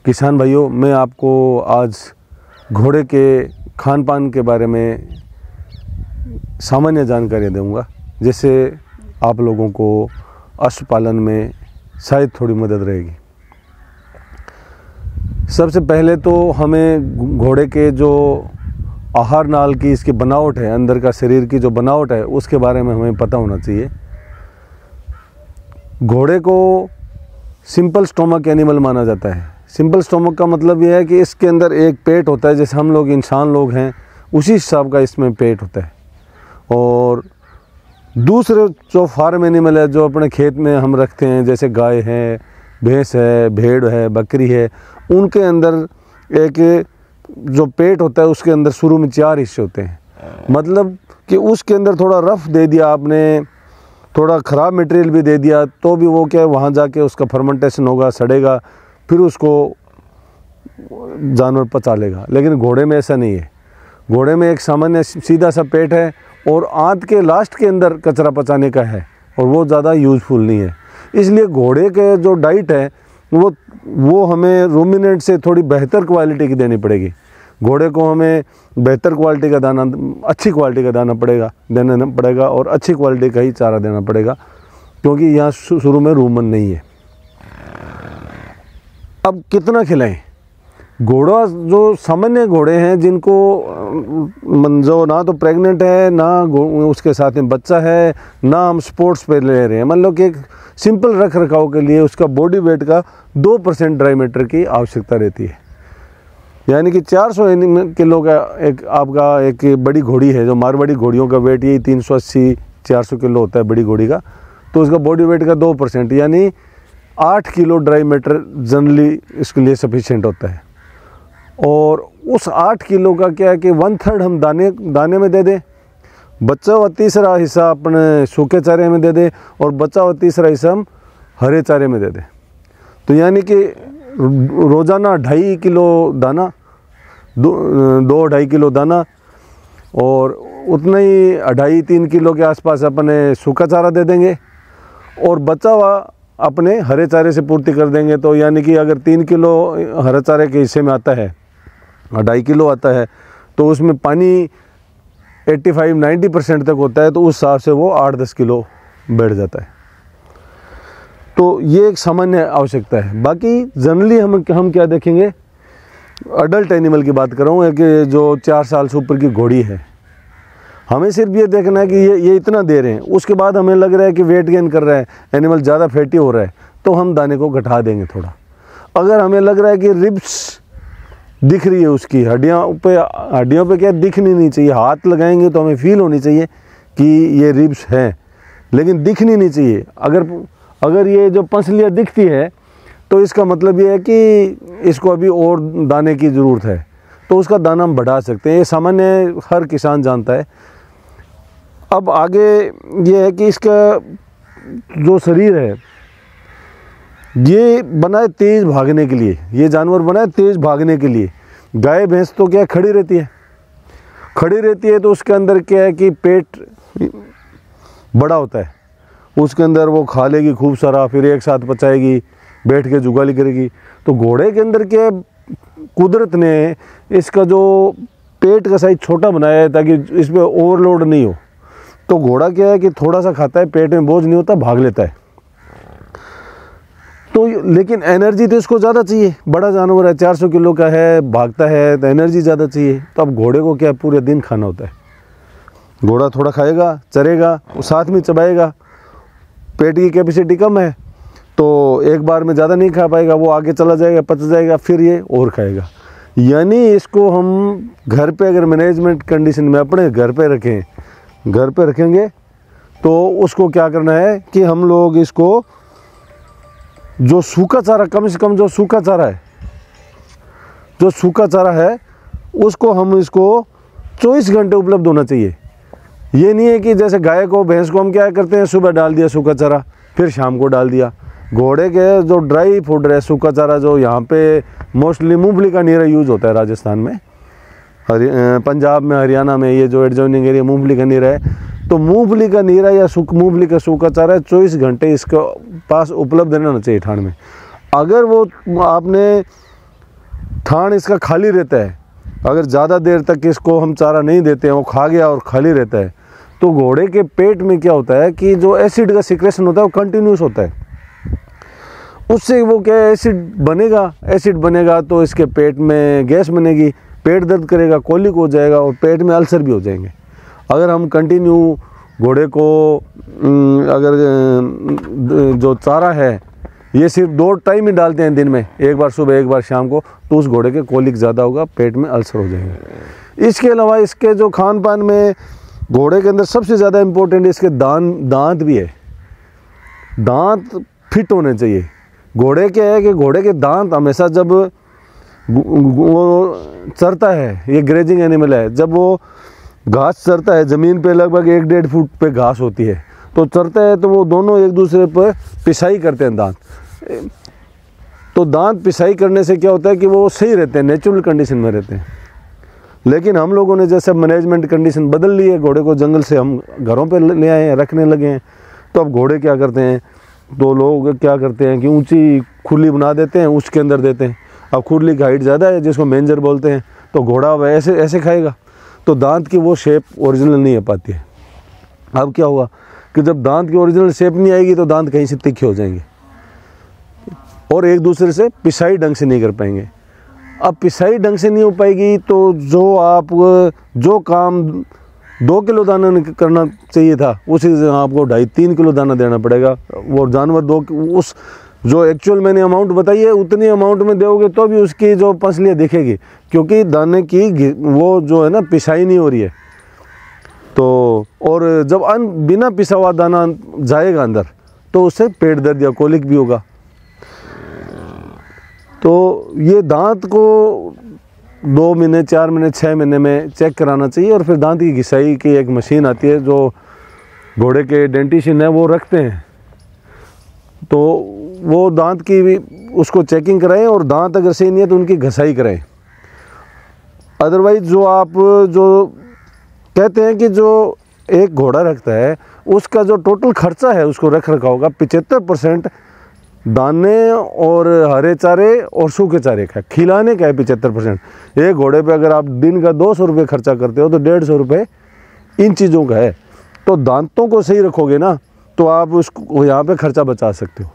किसान भाइयों, मैं आपको आज घोड़े के खान पान के बारे में सामान्य जानकारी दूंगा, जिससे आप लोगों को अश्व पालन में शायद थोड़ी मदद रहेगी। सबसे पहले तो हमें घोड़े के जो आहार नाल की इसकी बनावट है, अंदर का शरीर की जो बनावट है, उसके बारे में हमें पता होना चाहिए। घोड़े को सिंपल स्टोमक एनिमल माना जाता है। सिंपल स्टोमक का मतलब यह है कि इसके अंदर एक पेट होता है, जैसे हम लोग इंसान लोग हैं उसी हिसाब का इसमें पेट होता है। और दूसरे जो फार्म एनिमल है जो अपने खेत में हम रखते हैं, जैसे गाय है, भैंस है, भेड़ है, बकरी है, उनके अंदर एक जो पेट होता है उसके अंदर शुरू में 4 हिस्से होते हैं। मतलब कि उसके अंदर थोड़ा रफ दे दिया आपने, थोड़ा ख़राब मटेरियल भी दे दिया, तो भी वो क्या है, वहाँ जाके उसका फर्मेंटेशन होगा, सड़ेगा, फिर उसको जानवर पचा लेगा। लेकिन घोड़े में ऐसा नहीं है। घोड़े में एक सामान्य सीधा सा पेट है और आंत के लास्ट के अंदर कचरा पचाने का है, और वो ज़्यादा यूज़फुल नहीं है। इसलिए घोड़े के जो डाइट है वो हमें रूमिनेंट से थोड़ी बेहतर क्वालिटी की देनी पड़ेगी। घोड़े को हमें बेहतर क्वालिटी का दाना, अच्छी क्वालिटी का दाना देना पड़ेगा और अच्छी क्वालिटी का ही चारा देना पड़ेगा, क्योंकि यहाँ शुरू में रूमन नहीं है। अब कितना खिलाएं? घोड़ा जो सामान्य घोड़े हैं जिनको जो ना तो प्रेग्नेंट है, ना उसके साथ में बच्चा है, ना हम स्पोर्ट्स पे ले रहे हैं, मतलब कि एक सिंपल रख रखाव के लिए उसका बॉडी वेट का 2% ड्राई मैटर की आवश्यकता रहती है। यानी कि 400 किलो का एक आपका एक बड़ी घोड़ी है, जो मारवाड़ी घोड़ियों का वेट यही 380-400 किलो होता है बड़ी घोड़ी का, तो उसका बॉडी वेट का 2% यानी 8 किलो ड्राई मैटर जनरली इसके लिए सफिशिएंट होता है। और उस 8 किलो का क्या है कि 1/3 हम दाने में दे दें, बचा हुआ तीसरा हिस्सा अपने सूखे चारे में दे दें, और बचा हुआ तीसरा हिस्सा हम हरे चारे में दे दें। तो यानी कि रोज़ाना 2.5 किलो दाना, 2-2.5 किलो दाना, और उतना ही 2.5-3 किलो के आसपास अपने सूखा चारा दे देंगे, और बचा हुआ अपने हरे चारे से पूर्ति कर देंगे। तो यानी कि अगर 3 किलो हरे चारे के हिस्से में आता है, 2.5 किलो आता है, तो उसमें पानी 85-90% तक होता है, तो उस हिसाब से वो 8-10 किलो बैठ जाता है। तो ये एक सामान्य आवश्यकता है। बाकी जनरली हम क्या देखेंगे, अडल्ट एनिमल की बात कर रहा हूँ कि जो 4 साल से ऊपर की घोड़ी है, हमें सिर्फ ये देखना है कि ये इतना दे रहे हैं। उसके बाद हमें लग रहा है कि वेट गेन कर रहा है, एनिमल ज़्यादा फैटी हो रहा है, तो हम दाने को घटा देंगे थोड़ा। अगर हमें लग रहा है कि रिब्स दिख रही है, उसकी हड्डियों पे क्या दिखनी नहीं चाहिए, हाथ लगाएंगे तो हमें फील होनी चाहिए कि ये रिब्स हैं, लेकिन दिखनी नहीं चाहिए। अगर ये जो पसलियाँ दिखती है तो इसका मतलब ये है कि इसको अभी और दाने की ज़रूरत है, तो उसका दाना हम बढ़ा सकते हैं। ये सामान्य हर किसान जानता है। अब आगे ये है कि इसका जो शरीर है ये बना है तेज़ भागने के लिए, ये जानवर बना है तेज़ भागने के लिए। गाय भैंस तो क्या खड़ी रहती है, तो उसके अंदर क्या है कि पेट बड़ा होता है, उसके अंदर वो खा लेगी खूब सारा, फिर एक साथ पचाएगी, बैठ के जुगाली करेगी। तो घोड़े के अंदर क्या है, कुदरत ने इसका जो पेट का साइज छोटा बनाया है ताकि इस पर ओवरलोड नहीं हो। तो घोड़ा क्या है कि थोड़ा सा खाता है, पेट में बोझ नहीं होता, भाग लेता है। तो लेकिन एनर्जी तो इसको ज़्यादा चाहिए, बड़ा जानवर है, 400 किलो का है, भागता है, तो एनर्जी ज़्यादा चाहिए। तो अब घोड़े को क्या पूरे दिन खाना होता है। घोड़ा थोड़ा खाएगा, चरेगा, साथ में चबाएगा, पेट की कैपेसिटी कम है तो एक बार में ज़्यादा नहीं खा पाएगा, वो आगे चला जाएगा, पच जाएगा, फिर ये और खाएगा। यानी इसको हम घर पे अगर मैनेजमेंट कंडीशन में अपने घर पे रखेंगे तो उसको क्या करना है कि हम लोग इसको जो सूखा चारा, कम से कम जो सूखा चारा है उसको हम इसको 24 घंटे उपलब्ध होना चाहिए। ये नहीं है कि जैसे गाय को, भैंस को हम क्या करते हैं, सुबह डाल दिया सूखा चारा, फिर शाम को डाल दिया। घोड़े के जो ड्राई फूड है, सूखा चारा, जो यहाँ पे मोस्टली मूंगफली का नीरा यूज़ होता है राजस्थान में, पंजाब में, हरियाणा में, ये जो एडजॉइनिंग एरिया मूंगफली का नीरा है, तो मूंगफली का नीरा या मूंगफली का सूखा चारा 24 घंटे इसके पास उपलब्ध रहना चाहिए ठंड में। अगर वो आपने थान इसका खाली रहता है, अगर ज़्यादा देर तक इसको हम चारा नहीं देते हैं, वो खा गया और खाली रहता है, तो घोड़े के पेट में क्या होता है कि जो एसिड का सिक्रेशन होता है वो कंटिन्यूस होता है। उससे वो क्या है, एसिड बनेगा तो इसके पेट में गैस बनेगी, पेट दर्द करेगा, कोलिक हो जाएगा और पेट में अल्सर भी हो जाएंगे। अगर हम कंटिन्यू घोड़े को अगर जो चारा है ये सिर्फ 2 टाइम ही डालते हैं दिन में, एक बार सुबह एक बार शाम को, तो उस घोड़े के कोलिक ज़्यादा होगा, पेट में अल्सर हो जाएंगे। इसके अलावा इसके जो खान पान में घोड़े के अंदर सबसे ज़्यादा इम्पोर्टेंट इसके दांत भी है। दांत फिट होने चाहिए। घोड़े क्या है कि घोड़े के दांत हमेशा जब वो चरता है, ये ग्रेजिंग एनिमल है, जब वो घास चरता है, ज़मीन पे लगभग 1-1.5 फुट पे घास होती है, तो चरता है तो वो दोनों एक दूसरे पर पिसाई करते हैं दांत। तो दांत पिसाई करने से क्या होता है कि वो सही रहते हैं, नेचुरल कंडीशन में रहते हैं। लेकिन हम लोगों ने जैसे मैनेजमेंट कंडीशन बदल ली है, घोड़े को जंगल से हम घरों पे ले आए हैं, रखने लगे हैं, तो अब घोड़े क्या करते हैं, तो लोग क्या करते हैं कि ऊंची खुली बना देते हैं, उसके अंदर देते हैं। अब खुरली की हाइट ज़्यादा है, जिसको मेंजर बोलते हैं, तो घोड़ा अब ऐसे खाएगा, तो दांत की वो शेप ओरिजिनल नहीं आ पाती है। अब क्या हुआ कि जब दांत की ओरिजिनल शेप नहीं आएगी तो दांत कहीं से तीखे हो जाएंगे और एक दूसरे से पिसाई ढंग से नहीं कर पाएंगे। अब पिसाई ढंग से नहीं हो पाएगी तो जो काम 2 किलो दाना करना चाहिए था, उसी से आपको 2.5-3 किलो दाना देना पड़ेगा। वो जानवर उस जो एक्चुअल मैंने अमाउंट बताई है उतनी अमाउंट में दोगे तो भी उसकी जो पसलियाँ दिखेगी, क्योंकि दाने की वो जो है ना पिसाई नहीं हो रही है। तो और जब बिना पिसा हुआ दाना जाएगा अंदर तो उससे पेट दर्द या कोलिक भी होगा। तो ये दांत को 2 महीने, 4 महीने, 6 महीने में चेक कराना चाहिए। और फिर दांत की घिसाई की एक मशीन आती है जो घोड़े के डेंटिशियन है वो रखते हैं, तो वो दांत की भी उसको चेकिंग कराएं और दांत अगर सही नहीं है तो उनकी घिसाई कराएं। अदरवाइज जो आप जो कहते हैं कि जो एक घोड़ा रखता है उसका जो टोटल खर्चा है उसको रख रखाव का 75% दाने और हरे चारे और सूखे चारे का खिलाने का है 75%। एक घोड़े पे अगर आप दिन का 200 रुपये खर्चा करते हो तो 150 रुपये इन चीज़ों का है। तो दांतों को सही रखोगे ना तो आप उसको यहाँ पे खर्चा बचा सकते हो।